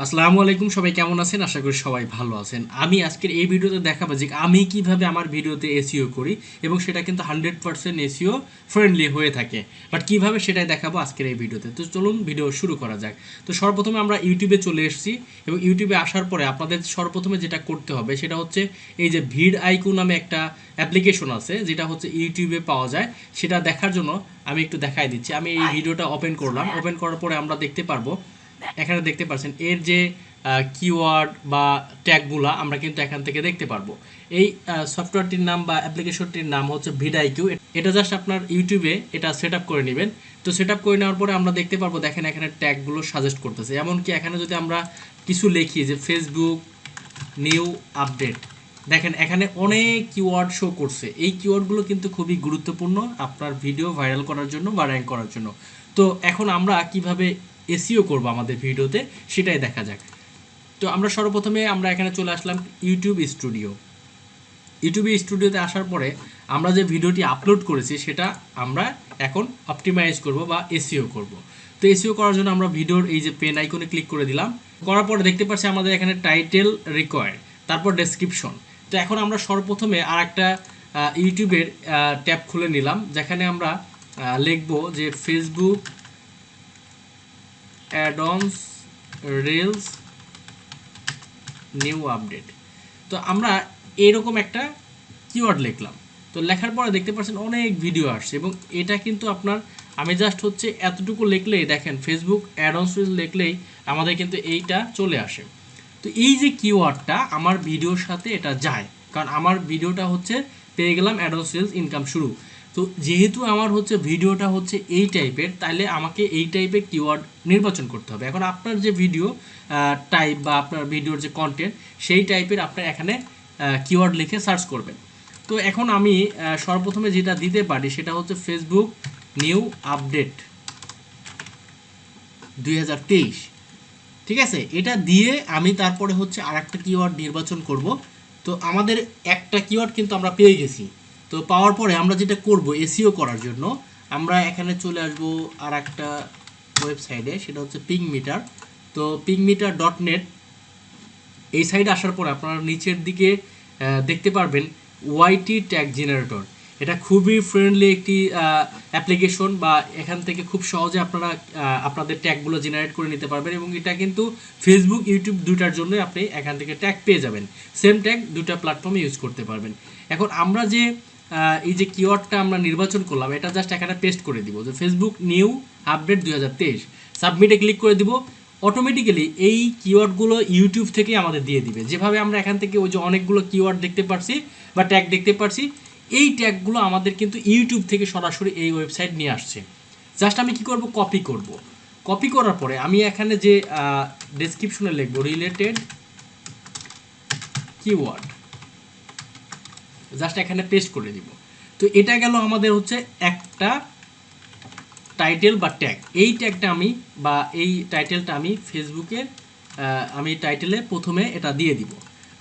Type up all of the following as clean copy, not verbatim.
আসসালামু আলাইকুম, সবাই কেমন আছেন? আশা করি সবাই ভালো আছেন। আমি আজকের এই ভিডিওতে দেখাবো যে আমি কিভাবে আমার ভিডিওতে এসইও করি এবং সেটা কিন্তু 100% এসইও ফ্রেন্ডলি হয়ে থাকে। বাট কিভাবে সেটাই দেখাবো আজকের এই ভিডিওতে। তো চলুন ভিডিও শুরু করা যাক। তো সর্বপ্রথমে আমরা ইউটিউবে চলে এসেছি এবং ইউটিউবে আসার পরে আপনাদের সর্বপ্রথমে যেটা করতে হবে সেটা হচ্ছে এই যে ভিড আইকু নামে একটা অ্যাপ্লিকেশন আছে, যেটা হচ্ছে ইউটিউবে পাওয়া যায়। সেটা দেখার জন্য আমি একটু দেখাই দিচ্ছি। আমি এই ভিডিওটা ওপেন করলাম। ওপেন করার পরে আমরা দেখতে পারবো, এখানে দেখতে পাচ্ছেন এর যে কিওয়ার্ড বা ট্যাগগুলা আমরা কিন্তু এখান থেকে দেখতে পারবো। এই সফটওয়্যারটির নাম বা অ্যাপ্লিকেশনটির নাম হচ্ছে ভিডাইকিউ। এটা জাস্ট আপনার ইউটিউবে এটা সেট আপ করে নেবেন। তো সেট আপ করে নেওয়ার পরে আমরা দেখতে পারবো, দেখেন এখানে ট্যাগগুলো সাজেস্ট করতেছে। এমনকি এখানে যদি আমরা কিছু লিখি যে ফেসবুক নিউ আপডেট, দেখেন এখানে অনেক কিওয়ার্ড শো করছে। এই কিওয়ার্ডগুলো কিন্তু খুবই গুরুত্বপূর্ণ আপনার ভিডিও ভাইরাল করার জন্য বা র্যাঙ্ক করার জন্য। তো এখন আমরা কিভাবে এসইও করব আমাদের ভিডিওতে সেটাই দেখা যাক। তো আমরা সর্বপ্রথমে আমরা এখানে চলে আসলাম ইউটিউব স্টুডিও। ইউটিউব স্টুডিওতে আসার পরে আমরা যে ভিডিওটি আপলোড করেছি সেটা আমরা এখন অপটিমাইজ করব বা এসইও করব। তো এসইও করার জন্য আমরা ভিডিওর এই যে পেন আইকনে ক্লিক করে দিলাম। করার পরে দেখতে পাচ্ছি আমাদের এখানে টাইটেল রিকোয়ার্ড, তারপর ডেসক্রিপশন। তো এখন আমরা সর্বপ্রথমে আর একটা ইউটিউবের ট্যাব খুলে নিলাম, যেখানে আমরা লিখব যে Facebook add-ons reels new update. তো আমরা এরকম একটা কিওয়ার্ড লিখলাম। তো লেখার পরে দেখতে পাচ্ছেন অনেক ভিডিও আসছে এবং এটা কিন্তু আপনার, আমি জাস্ট হচ্ছে এতটুকু লিখলেই দেখেন ফেসবুক অ্যাডন্স রিলস লিখলেই আমাদের কিন্তু এইটা চলে আসে। তো এই যে কিওয়ার্ডটা আমার ভিডিওর সাথে এটা যায়, কারণ আমার ভিডিওটা হচ্ছে পেয়ে গেলাম অ্যাডন্স রিলস ইনকাম শুরু। তো যেহেতু আমার হচ্ছে ভিডিওটা হচ্ছে এই টাইপের, তাহলে আমাকে এই টাইপের কিওয়ার্ড নির্বাচন করতে হবে। এখন আপনার যে ভিডিও টাইপ বা আপনার ভিডিওর যে কন্টেন্ট সেই টাইপের আপনার এখানে কিওয়ার্ড লিখে সার্চ করবেন। তো এখন আমি সর্বপ্রথমে যেটা দিতে পারি সেটা হচ্ছে ফেসবুক নিউ আপডেট 2023। ঠিক আছে, এটা দিয়ে আমি তারপরে হচ্ছে আর একটা কিওয়ার্ড নির্বাচন করব। তো আমাদের একটা কিওয়ার্ড কিন্তু আমরা পেয়ে গেছি। তো পাওয়ার পরে আমরা যেটা করব এসইও করার জন্য, আমরা এখানে চলে আসব আর একটা ওয়েবসাইটে, সেটা হচ্ছে পিংমিটার। তো pingmeter.net, এই সাইডে আসার পর আপনারা নিচের দিকে দেখতে পারবেন ওয়াইটি ট্যাগ জেনারেটর। এটা খুবই ফ্রেন্ডলি একটি অ্যাপ্লিকেশন, বা এখান থেকে খুব সহজে আপনারা আপনাদের ট্যাগগুলো জেনারেট করে নিতে পারবেন এবং এটা কিন্তু ফেসবুক ইউটিউব দুটার জন্যই আপনি এখান থেকে ট্যাগ পেয়ে যাবেন। সেম ট্যাগ দুটা প্ল্যাটফর্মে ইউজ করতে পারবেন। এখন আমরা যে এই যে কিওয়ার্ডটা আমরা নির্বাচন করলাম, এটা জাস্ট এখানে পেস্ট করে দিব যে ফেসবুক নিউ আপডেট 2023, সাবমিটে ক্লিক করে দিব। অটোমেটিক্যালি এই কিওয়ার্ডগুলো ইউটিউব থেকে আমাদের দিয়ে দিবে। যেভাবে আমরা এখান থেকে ওই যে অনেকগুলো কিওয়ার্ড দেখতে পারছি বা ট্যাগ দেখতে পারছি, এই ট্যাগগুলো আমাদের কিন্তু ইউটিউব থেকে সরাসরি এই ওয়েবসাইট নিয়ে আসছে। জাস্ট আমি কি করব, কপি করব। কপি করার পরে আমি এখানে যে ডেসক্রিপশনে লিখব রিলেটেড কিওয়ার্ড, জাস্ট এখানে পেস্ট করে দিব। তো এটা গেল আমাদের হচ্ছে একটা টাইটেল বা ট্যাগ। এই ট্যাগটা আমি বা এই টাইটেলটা আমি ফেসবুকের আমি টাইটেলে প্রথমে এটা দিয়ে দিব।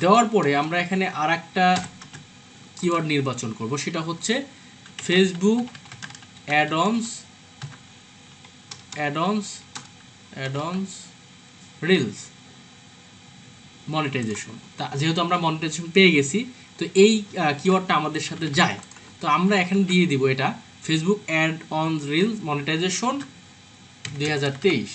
দেওয়ার পরে আমরা এখানে আর একটা কিওয়ার্ড নির্বাচন করব, সেটা হচ্ছে Facebook add-ons add-ons add-ons reels monetization. তা যেহেতু আমরা মনিটাইজেশন পেয়ে গেছি, তো এই কিওয়ার্ডটা আমাদের সাথে যায়। তো আমরা এখানে দিয়ে দিব এটা Facebook add on reels monetization 2023।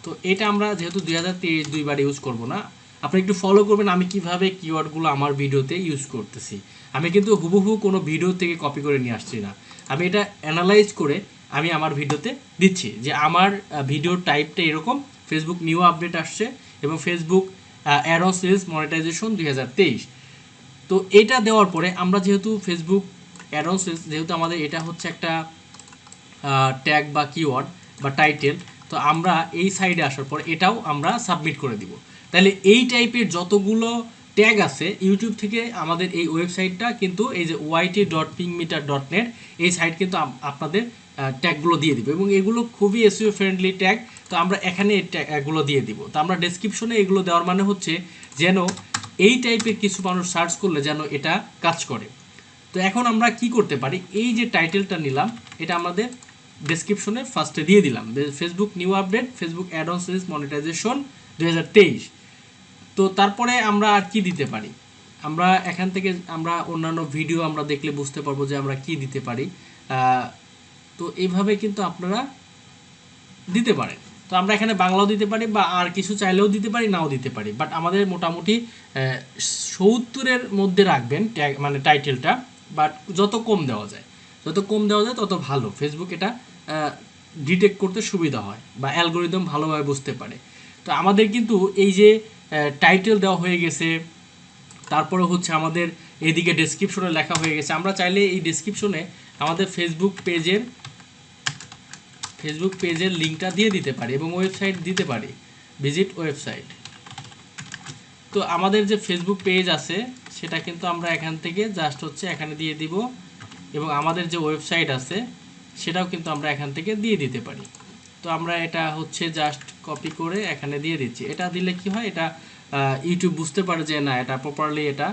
তো এটা আমরা যেহেতু 2023 দুইবার ইউজ করব না, আপনি একটু ফলো করবেন আমি কিভাবে কিওয়ার্ডগুলো আমার ভিডিওতে ইউজ করতেছি। আমি কিন্তু হুবহু কোনো ভিডিও থেকে কপি করে নিয়ে আসছি না, আমি এটা অ্যানালাইজ করে আমি আমার ভিডিওতে দিচ্ছি যে আমার ভিডিওর টাইপটা এরকম, ফেসবুক নিউ আপডেট আসছে এবং ফেসবুক অ্যাডো সেলস মনিটাইজেশন 2023। তো এটা দেওয়ার পরে আমরা যেহেতু ফেসবুক অ্যাডো সেলস, যেহেতু আমাদের এটা হচ্ছে একটা ট্যাগ বা কিওয়ার্ড বা টাইটেল, তো আমরা এই সাইডে আসার পর এটাও আমরা সাবমিট করে দিব। তাহলে এই টাইপের যতগুলো ট্যাগ আছে ইউটিউব থেকে আমাদের এই ওয়েবসাইটটা কিন্তু এই যে yt.pingmeter.net, এই সাইট কিন্তু আপনাদের ট্যাগগুলো দিয়ে দিবে এবং এগুলো খুবই এসইও ফ্রেন্ডলি ট্যাগ। তো আমরা এখানে এই ট্যাগগুলো দিয়ে দিব। তো আমরা ডেসক্রিপশনে এগুলো দেওয়ার মানে হচ্ছে যেন এই টাইপের কিছু মানুষ সার্চ করলে যেন এটা কাজ করে। তো এখন আমরা কি করতে পারি, এই যে টাইটেলটা নিলাম এটা আমাদের ডেসক্রিপশনে ফার্স্টে দিয়ে দিলাম, Facebook new update Facebook add on series monetization 2023। তো তারপরে আমরা আর কি দিতে পারি, আমরা এখান থেকে আমরা অন্যান্য ভিডিও আমরা দেখলে বুঝতে পারবো যে আমরা কি দিতে পারি। তো এইভাবে কিন্তু আপনারা দিতে পারেন। তো আমরা এখানে বাংলাও দিতে পারি বা আর কিছু চাইলেও দিতে পারি, নাও দিতে পারি, বাট আমাদের মোটামুটি 70-এর মধ্যে রাখবেন ট্যাগ মানে টাইটেলটা। বাট যত কম দেওয়া যায় তত ভালো, ফেসবুক এটা ডিটেক্ট করতে সুবিধা হয় বা অ্যালগোরিদম ভালোভাবে বুঝতে পারে। তো আমাদের কিন্তু এই যে টাইটেল দেওয়া হয়ে গেছে, তারপরে হচ্ছে আমাদের এদিকে ডেসক্রিপশনে লেখা হয়ে গেছে। আমরা চাইলে এই ডেসক্রিপশনে আমাদের ফেসবুক পেজের লিঙ্কটা দিয়ে দিতে পারি এবং ওয়েবসাইট দিতে পারি, ভিজিট ওয়েবসাইট। তো আমাদের যে ফেসবুক পেজ আছে সেটা কিন্তু আমরা এখান থেকে জাস্ট হচ্ছে এখানে দিয়ে দিব, এবং আমাদের যে ওয়েবসাইট আছে সেটাও কিন্তু আমরা এখান থেকে দিয়ে দিতে পারি। তো আমরা এটা হচ্ছে জাস্ট কপি করে এখানে দিয়ে দিচ্ছি। এটা দিলে কি হয়, এটা ইউটিউব বুঝতে পারে যে না এটা প্রপারলি এটা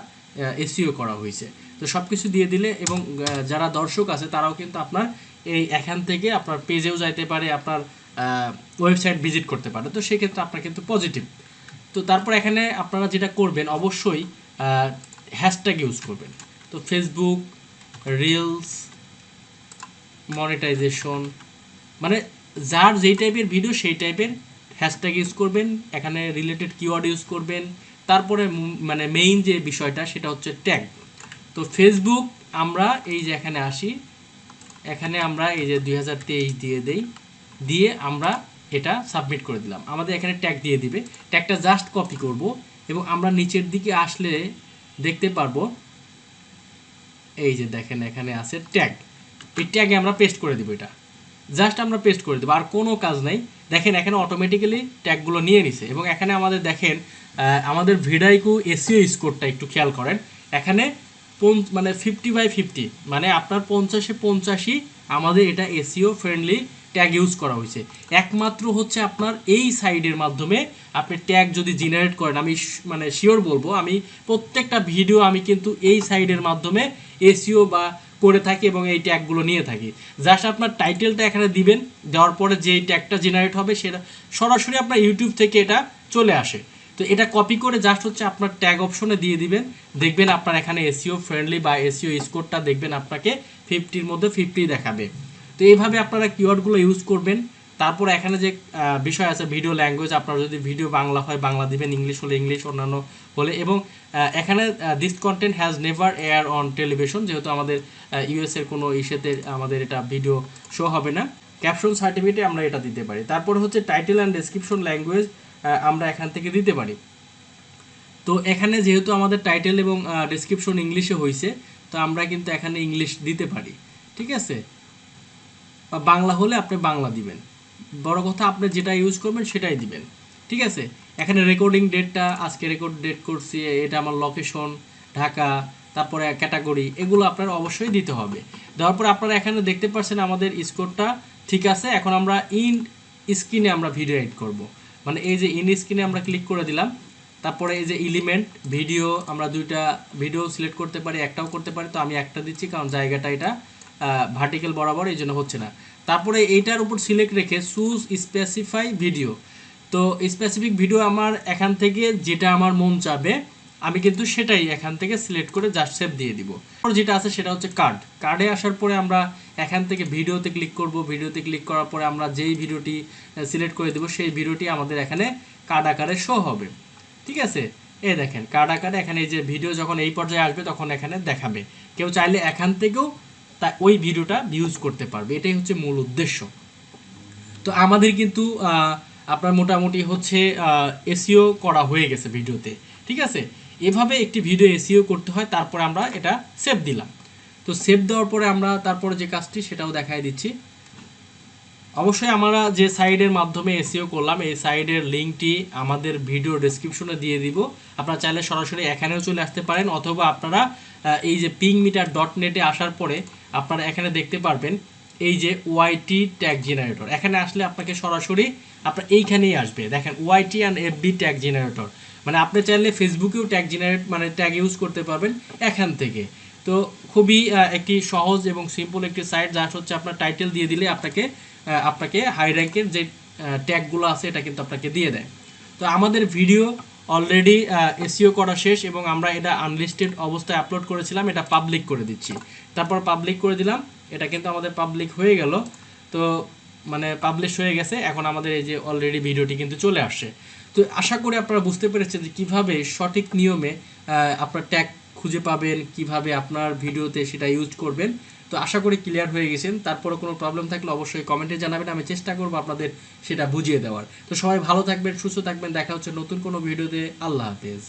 এসইও করা হয়েছে। তো সব কিছু দিয়ে দিলে এবং যারা দর্শক আছে তারাও কিন্তু আপনার এই এখান থেকে আপনার পেজেও যাইতে পারে, আপনার ওয়েবসাইট ভিজিট করতে পারে। তো সেক্ষেত্রে আপনার কিন্তু পজিটিভ। তো তারপর এখানে আপনারা যেটা করবেন অবশ্যই হ্যাশট্যাগ ইউজ করবেন। তো ফেসবুক রিলস মনিটাইজেশন, মানে যার যেই টাইপের ভিডিও সেই টাইপের হ্যাশট্যাগ ইউজ করবেন, এখানে রিলেটেড কিওয়ার্ড ইউজ করবেন। তারপরে মানে মেইন যে বিষয়টা সেটা হচ্ছে ট্যাগ। তো ফেসবুক আমরা এই যে এখানে আসি, এখানে আমরা এই যে 2023 দিয়ে দেই, দিয়ে আমরা এটা সাবমিট করে দিলাম। আমাদের এখানে ট্যাগ দিয়ে দিবে, ট্যাগটা জাস্ট কপি করব এবং আমরা নিচের দিকে আসলে দেখতে পারবো এই যে দেখেন এখানে আছে ট্যাগ, এই ট্যাগে আমরা পেস্ট করে দিব। এটা জাস্ট আমরা পেস্ট করে দেবো, আর কোনো কাজ নাই। দেখেন এখানে অটোমেটিক্যালি ট্যাগগুলো নিয়ে নিছে এবং এখানে আমাদের দেখেন আমাদের ভিডাইকু এসইও স্কোরটা একটু খেয়াল করেন। এখানে মানে 50/50, মানে আপনার 50-এ 85 আমাদের এটা এসইও ফ্রেন্ডলি ট্যাগ ইউজ করা হয়েছে। একমাত্র হচ্ছে আপনার এই সাইডের মাধ্যমে আপনি ট্যাগ যদি জেনারেট করেন, আমি মানে শিওর বলবো, আমি প্রত্যেকটা ভিডিও আমি কিন্তু এই সাইডের মাধ্যমে এসইও বা করে থাকি এবং এই ট্যাগগুলো নিয়ে থাকি। জাস্ট আপনার টাইটেলটা এখানে দিবেন, দেওয়ার পরে যেই ট্যাগটা জেনারেট হবে সেটা সরাসরি আপনার ইউটিউব থেকে এটা চলে আসে। তো এটা কপি করে জাস্ট হচ্ছে আপনার ট্যাগ অপশনে দিয়ে দিবেন, দেখবেন আপনার এখানে এসইও ফ্রেন্ডলি বা এসইও স্কোরটা দেখবেন আপনাকে 50-এর মধ্যে 50 দেখাবে। তো এইভাবে আপনারা কিওয়ার্ডগুলো ইউজ করবেন। তারপর এখানে যে বিষয় আছে ভিডিও ল্যাঙ্গুয়েজ, আপনার যদি ভিডিও বাংলা হয় বাংলা দিবেন, ইংলিশ হলে ইংলিশ, অন্যান্য হলে। এবং এখানে this content has never air on television, যেহেতু আমাদের ইউএস এর কোনো ইস্যুতে আমাদের এটা ভিডিও শো হবে না। ক্যাপশন সার্টিফিকেটে আমরা এটা দিতে পারি। তারপর হচ্ছে টাইটেল অ্যান্ড ডেসক্রিপশন ল্যাঙ্গুয়েজ আমরা এখান থেকে দিতে পারি। তো এখানে যেহেতু আমাদের টাইটেল এবং ডেসক্রিপশন ইংলিশে হয়েছে, তো আমরা কিন্তু এখানে ইংলিশ দিতে পারি, ঠিক আছে। বা বাংলা হলে আপনি বাংলা দিবেন, বড় কথা আপনি যেটা ইউজ করবেন সেটাই দিবেন, ঠিক আছে। এখানে রেকর্ডিং ডেটটা আজকে রেকর্ড ডেট করছি, এটা আমার লোকেশন ঢাকা, তারপরে ক্যাটাগরি, এগুলো আপনার অবশ্যই দিতে হবে। দেওয়ার পর আপনারা এখানে দেখতে পাচ্ছেন আমাদের স্কোরটা ঠিক আছে। এখন আমরা ইন স্ক্রিনে আমরা ভিডিও এড করব, মানে এই যে ইন স্ক্রিনে আমরা ক্লিক করে দিলাম। তারপরে এই যে এলিমেন্ট ভিডিও, আমরা দুইটা ভিডিও সিলেক্ট করতে পারি, একটাও করতে পারি। তো আমি একটা দিচ্ছি কারণ জায়গাটা এটা ভার্টিক্যাল বরাবর, এই জন্য হচ্ছে না। তারপরে এইটার উপর সিলেক্ট রেখে চুজ স্পেসিফাই ভিডিও। তো স্পেসিফিক ভিডিও আমার এখান থেকে যেটা আমার মন চাবে আমি কিন্তু সেটাই এখান থেকে সিলেক্ট করে জাস্ট সেভ দিয়ে দিব। যেটা আছে সেটা হচ্ছে কার্ডে আসার পরে আমরা এখান থেকে ভিডিওতে ক্লিক করব। ভিডিওতে ক্লিক করার পরে আমরা যেই ভিডিওটি সিলেক্ট করে দেব সেই ভিডিওটি আমাদের এখানে কার্ড আকারে শো হবে, ঠিক আছে। এই দেখেন কার্ড আকারে এখানে এই যে ভিডিও যখন এই পর্যায়ে আসবে তখন এখানে দেখাবে। কেউ চাইলে এখান থেকেও তা ওই ভিডিওটা ভিউজ করতে পারবে, এটাই হচ্ছে মূল উদ্দেশ্য। তো আমাদের কিন্তু আপনার মোটামুটি হচ্ছে এসইও করা হয়ে গেছে ভিডিওতে, ঠিক আছে। এভাবে একটি ভিডিও এসইও করতে হয়। তারপরে আমরা এটা সেভ দিলাম। তো সেভ দেওয়ার পরে আমরা তারপরে যে কাজটি সেটাও দেখাই দিচ্ছি। অবশ্যই আমরা যে সাইডের মাধ্যমে এসইও করলাম এই সাইডের লিঙ্কটি আমাদের ভিডিও ডেসক্রিপশনে দিয়ে দিব। আপনারা চাইলে সরাসরি এখানেও চলে আসতে পারেন, অথবা আপনারা এই যে pingmeter.net এ আসার পরে আপনারা এখানে দেখতে পারবেন এই যে ওয়াইটি ট্যাগ জেনারেটর। এখানে আসলে আপনাকে সরাসরি আপনার এইখানেই আসবে, দেখেন ওয়াইটি অ্যান্ড এফবি ট্যাগ জেনারেটর। মানে আপনি চাইলে ফেসবুকেও ট্যাগ জেনারেট মানে ট্যাগ ইউজ করতে পারবেন এখান থেকে। তো খুবই একটি সহজ এবং সিম্পল একটি সাইট, যা হচ্ছে আপনার টাইটেল দিয়ে দিলে আপনাকে হাই র্যাঙ্কের যে ট্যাগগুলো আছে এটা কিন্তু আপনাকে দিয়ে দেয়। তো তো আমাদের ভিডিও অলরেডি এসইও করা শেষ এবং আমরা এটা আনলিস্টেড অবস্থায় আপলোড করেছিলাম, এটা পাবলিক করে দিচ্ছি। তারপর পাবলিক করে দিলাম, এটা কিন্তু আমাদের পাবলিক হয়ে গেল। তো মানে পাবলিশ হয়ে গেছে, এখন আমাদের এই যে অলরেডি ভিডিওটি কিন্তু চলে আসছে। তো আশা করি আপনারা বুঝতে পেরেছেন যে কীভাবে সঠিক নিয়মে আপনার ট্যাগ খুঁজে পাবেন, কিভাবে আপনার ভিডিওতে সেটা ইউজ করবেন। তো আশা করি ক্লিয়ার হয়ে গেছেন। তারপরে কোনো প্রবলেম থাকলে অবশ্যই কমেন্টে জানাবেন, আমি চেষ্টা করবো আপনাদের সেটা বুঝিয়ে দেওয়ার। তো সবাই ভালো থাকবেন, সুস্থ থাকবেন, দেখা হচ্ছে নতুন কোনো ভিডিওতে। আল্লাহ হাফেজ।